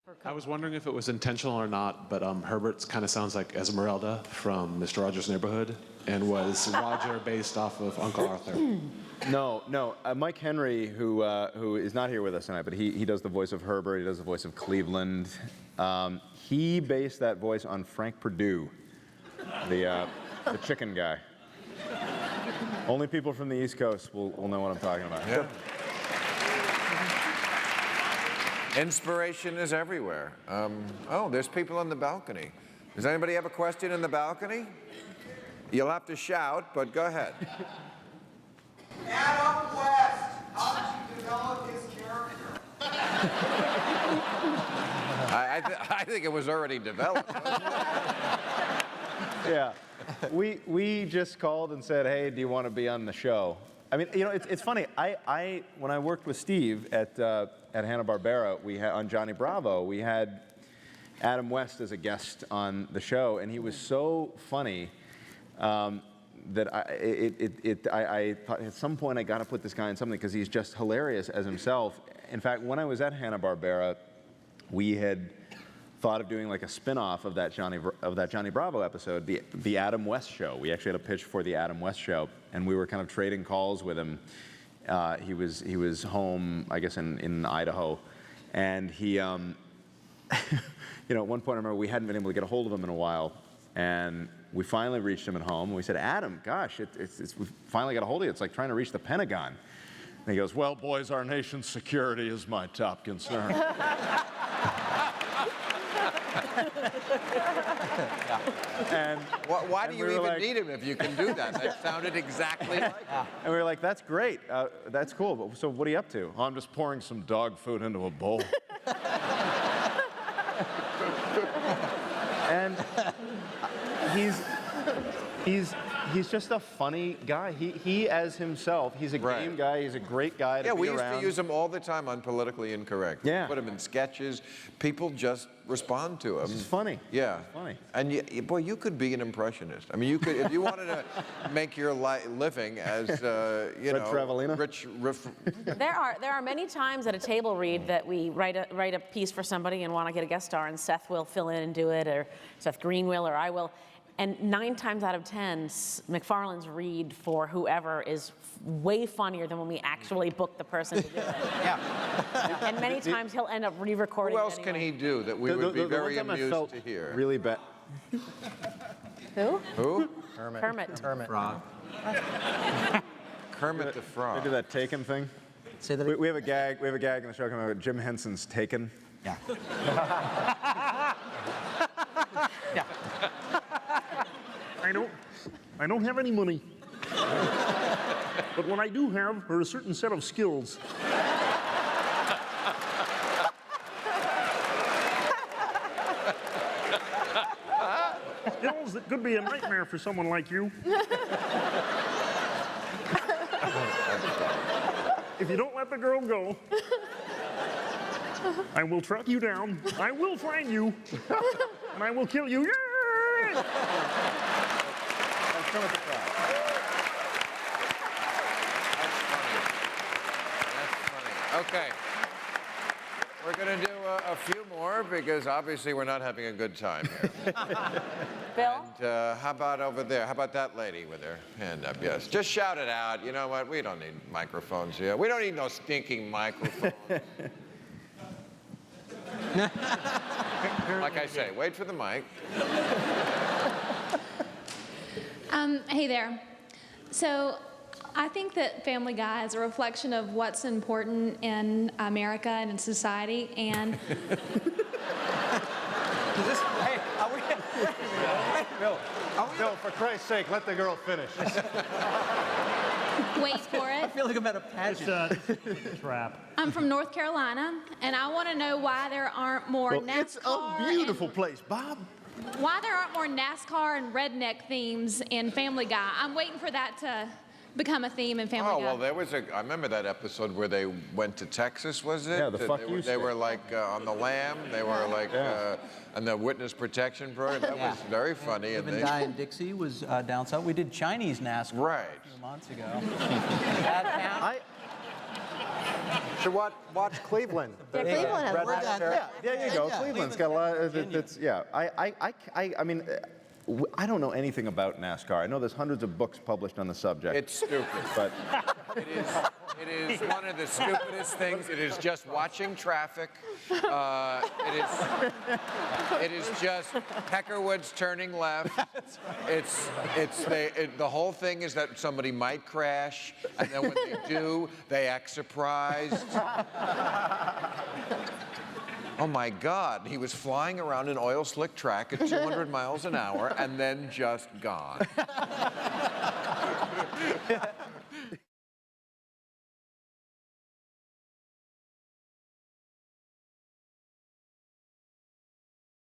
I was wondering if it was intentional or not, but Herbert kind of sounds like Esmeralda from Mr. Rogers' Neighborhood, and was Roger based off of Uncle Arthur? No. Mike Henry, who is not here with us tonight, but he does the voice of Herbert. He does the voice of Cleveland. He based that voice on Frank Perdue, the chicken guy. Only people from the East Coast will know what I'm talking about. Yeah. Inspiration is everywhere. Oh, there's people on the balcony. Does anybody have a question in the balcony? You'll have to shout, but go ahead. Adam West, how did you develop his character? I think it was already developed. Yeah. We just called and said, hey, do you want to be on the show? I mean, you know, it's funny. When I worked with Steve at Hanna-Barbera, we had on Johnny Bravo, we had Adam West as a guest on the show, and he was so funny that I thought at some point I got to put this guy in something because he's just hilarious as himself. In fact, when I was at Hanna-Barbera, we had thought of doing like a spin-off of that Johnny Bravo episode, the Adam West show. We actually had a pitch for the Adam West show, and we were kind of trading calls with him. He was home, I guess, in Idaho, and he, you know, at one point I remember we hadn't been able to get a hold of him in a while, and we finally reached him at home. And we said, Adam, gosh, we finally got a hold of you. It's like trying to reach the Pentagon. And he goes, well, boys, our nation's security is my top concern. And why do you even need him if you can do that? That sounded exactly like him. And we were like, that's great. That's cool. But, so what are you up to? Oh, I'm just pouring some dog food into a bowl. And he's just a funny guy. He as himself, he's a game guy. He's a great guy to be around. Yeah, we used to use him all the time on Politically Incorrect. Yeah. Put him in sketches. People just respond to him. He's funny. Yeah. He's funny. And boy, you could be an impressionist. I mean, you could if you wanted to make your living as Travolina? rich. There are many times at a table read that we write a piece for somebody and want to get a guest star, and Seth will fill in and do it, or Seth Green will, or I will. And 9 times out of 10, MacFarlane's read for whoever is way funnier than when we actually book the person to do it. Yeah. And many times he'll end up re-recording. Who else can he do that we would be very one time I amused felt to hear? really bad. Who? Who? Kermit. Frog. Kermit the Frog. They do that Taken thing. Say that. We have a gag. We have a gag in the show coming out. Jim Henson's Taken. Yeah. Yeah. I don't have any money. But what I do have are a certain set of skills. Skills that could be a nightmare for someone like you. If you don't let the girl go, I will track you down, I will find you, and I will kill you. That's funny. Okay. We're going to do a few more because obviously we're not having a good time here. Bill? And how about over there? How about that lady with her hand up? Yes. Just shout it out. You know what? We don't need microphones here. We don't need no stinking microphones. Like I say, wait for the mic. Hey there. So I think that Family Guy is a reflection of what's important in America and in society, and Hey, are we? Bill, for Christ's sake, let the girl finish. wait for I it. feel like I'm at a pageant. Trap. I'm from North Carolina, and I want to know why there aren't more NASCAR. It's a beautiful place, Bob. Why there aren't more NASCAR and redneck themes in Family Guy? I'm waiting for that to become a theme in Family Guy. Oh, well, I remember that episode where they went to Texas, was it? Yeah, the fuck you They were like on the lam. They were like on the witness protection program. That was very funny. Even Guy and Dixie was down south. We did Chinese NASCAR Right. a few months ago. That count? Should watch Cleveland. Yeah, Cleveland has Red lots Hot of- Yeah, there you go. Cleveland's got a lot. I mean, I don't know anything about NASCAR. I know there's hundreds of books published on the subject. It's stupid. But It is one of the stupidest things. It is just watching traffic. It is just Peckerwood's turning left. The whole thing is that somebody might crash, and then when they do, they act surprised. Oh my God, he was flying around an oil slick track at 200 miles an hour and then just gone.